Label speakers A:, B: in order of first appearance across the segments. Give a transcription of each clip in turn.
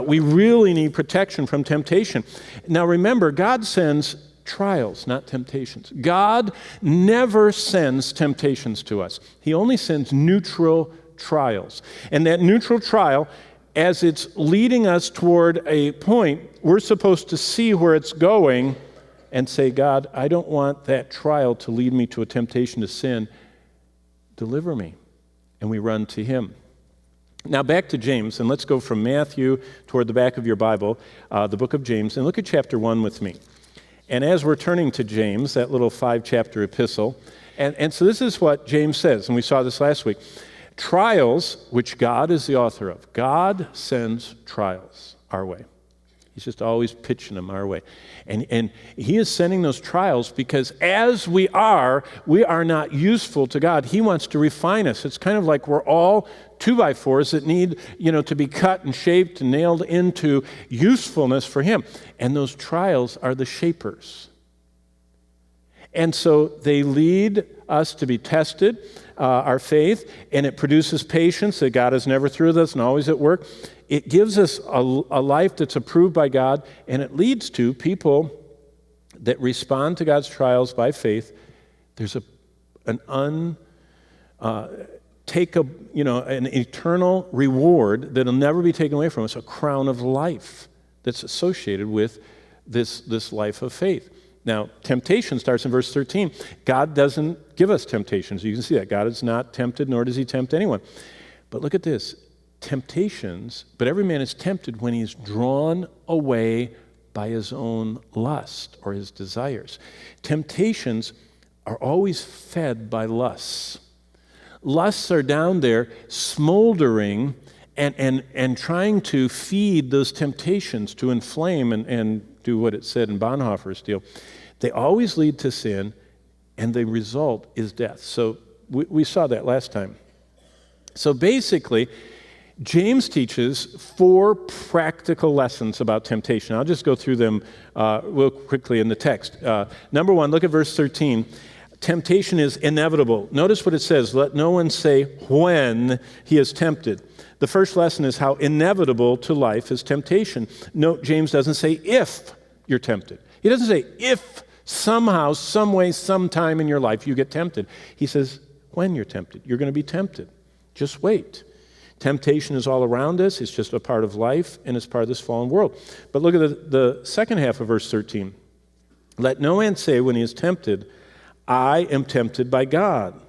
A: We really need protection from temptation. Now remember, God sends trials, not temptations. God never sends temptations to us. He only sends neutral trials. And that neutral trial, as it's leading us toward a point, we're supposed to see where it's going and say, God, I don't want that trial to lead me to a temptation to sin. Deliver me. And we run to Him. Now back to James, and let's go from Matthew toward the back of your Bible, the book of James, and look at chapter 1 with me. And as we're turning to James, that little 5-chapter epistle, and so this is what James says, and we saw this last week. Trials, which God is the author of. God sends trials our way. He's just always pitching them our way. And He is sending those trials because as we are not useful to God. He wants to refine us. It's kind of like we're all 2x4s that need, to be cut and shaped and nailed into usefulness for Him. And those trials are the shapers. And so they lead us to be tested, our faith, and it produces patience that God is never through with us and always at work. It gives us a life that's approved by God, and it leads to people that respond to God's trials by faith. There's an eternal reward that'll never be taken away from us, a crown of life that's associated with this life of faith. Now, temptation starts in verse 13. God doesn't give us temptations. You can see that. God is not tempted, nor does He tempt anyone. But look at this. Temptations, but every man is tempted when he's drawn away by his own lust or his desires. Temptations are always fed by lusts. Lusts are down there smoldering and trying to feed those temptations to inflame and do what it said in Bonhoeffer's deal. They always lead to sin, and the result is death. So we saw that last time. So basically, James teaches 4 practical lessons about temptation. I'll just go through them real quickly in the text. Number 1, look at verse 13. Temptation is inevitable. Notice what it says. Let no one say when he is tempted. The first lesson is how inevitable to life is temptation. Note, James doesn't say if you're tempted. He doesn't say if somehow, some way, sometime in your life you get tempted. He says when you're tempted. You're going to be tempted. Just wait. Temptation is all around us. It's just a part of life, and it's part of this fallen world. But look at the second half of verse 13. Let no man say when he is tempted, I am tempted by God.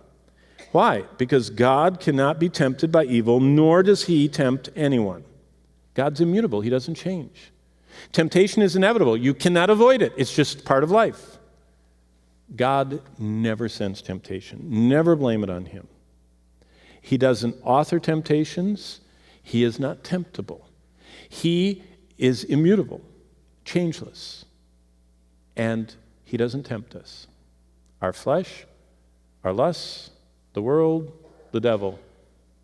A: Why? Because God cannot be tempted by evil, nor does He tempt anyone. God's immutable. He doesn't change. Temptation is inevitable. You cannot avoid it. It's just part of life. God never sends temptation. Never blame it on Him. He doesn't author temptations. He is not temptable. He is immutable, changeless, and He doesn't tempt us. Our flesh, our lusts, the world, the devil,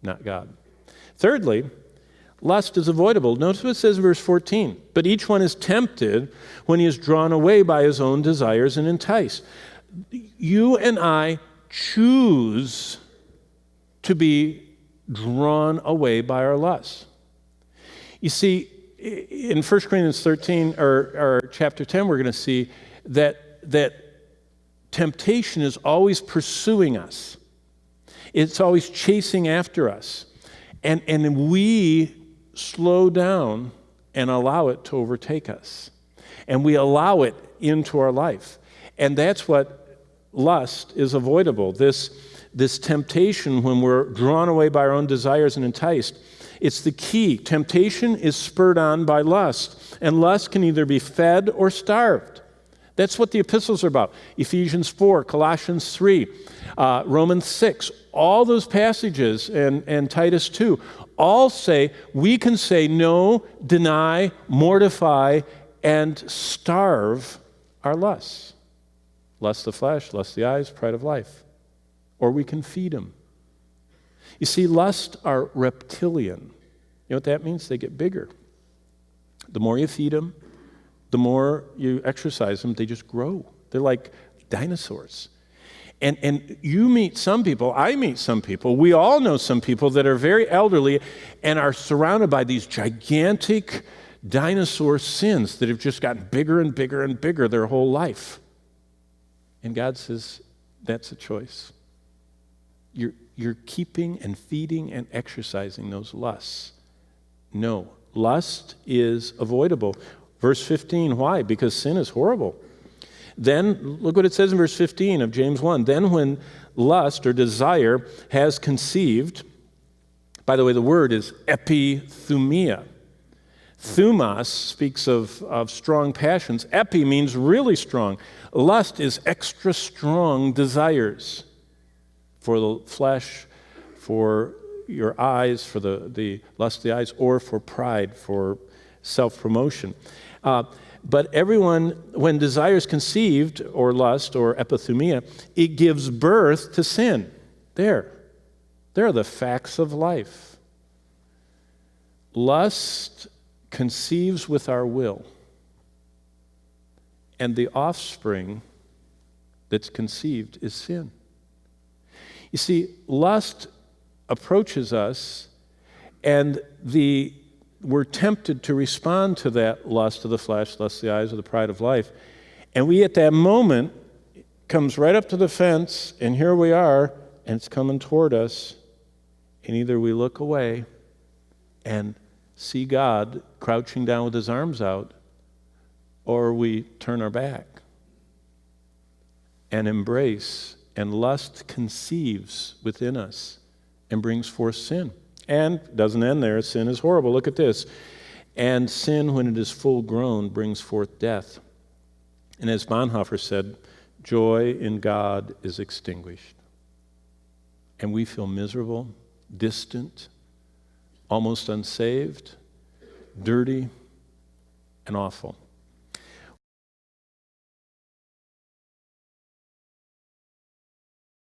A: not God. Thirdly, lust is avoidable. Notice what it says in verse 14. But each one is tempted when he is drawn away by his own desires and enticed. You and I choose to be drawn away by our lusts. You see, in 1 Corinthians 13, or chapter 10, we're going to see that temptation is always pursuing us. It's always chasing after us. And we slow down and allow it to overtake us. And we allow it into our life. And that's what lust is avoidable. This temptation when we're drawn away by our own desires and enticed. It's the key. Temptation is spurred on by lust. And lust can either be fed or starved. That's what the epistles are about. Ephesians 4, Colossians 3, Romans 6, all those passages, and Titus 2, all say we can say no, deny, mortify, and starve our lusts. Lust of the flesh, lust of the eyes, pride of life. Or we can feed them. You see, lusts are reptilian. You know what that means? They get bigger. The more you feed them, the more you exercise them, they just grow. They're like dinosaurs. And you meet some people, I meet some people, we all know some people that are very elderly and are surrounded by these gigantic dinosaur sins that have just gotten bigger and bigger and bigger their whole life. And God says, that's a choice. You're keeping and feeding and exercising those lusts. No, lust is avoidable. Verse 15, why? Because sin is horrible. Then, look what it says in verse 15 of James 1. Then when lust or desire has conceived, by the way, the word is epithumia. Thumos speaks of strong passions. Epi means really strong. Lust is extra strong desires for the flesh, for your eyes, for the lust of the eyes, or for pride, for self-promotion. But everyone, when desire is conceived, or lust, or epithumia, it gives birth to sin. There are the facts of life. Lust conceives with our will, and the offspring that's conceived is sin. You see, lust approaches us, and we're tempted to respond to that lust of the flesh, lust of the eyes, or the pride of life. And we, at that moment, comes right up to the fence, and here we are, and it's coming toward us. And either we look away and see God crouching down with his arms out, or we turn our back and embrace, and lust conceives within us and brings forth sin. And doesn't end there. Sin is horrible. Look at this. And sin, when it is full grown, brings forth death. And as Bonhoeffer said, joy in God is extinguished. And we feel miserable, distant, almost unsaved, dirty, and awful.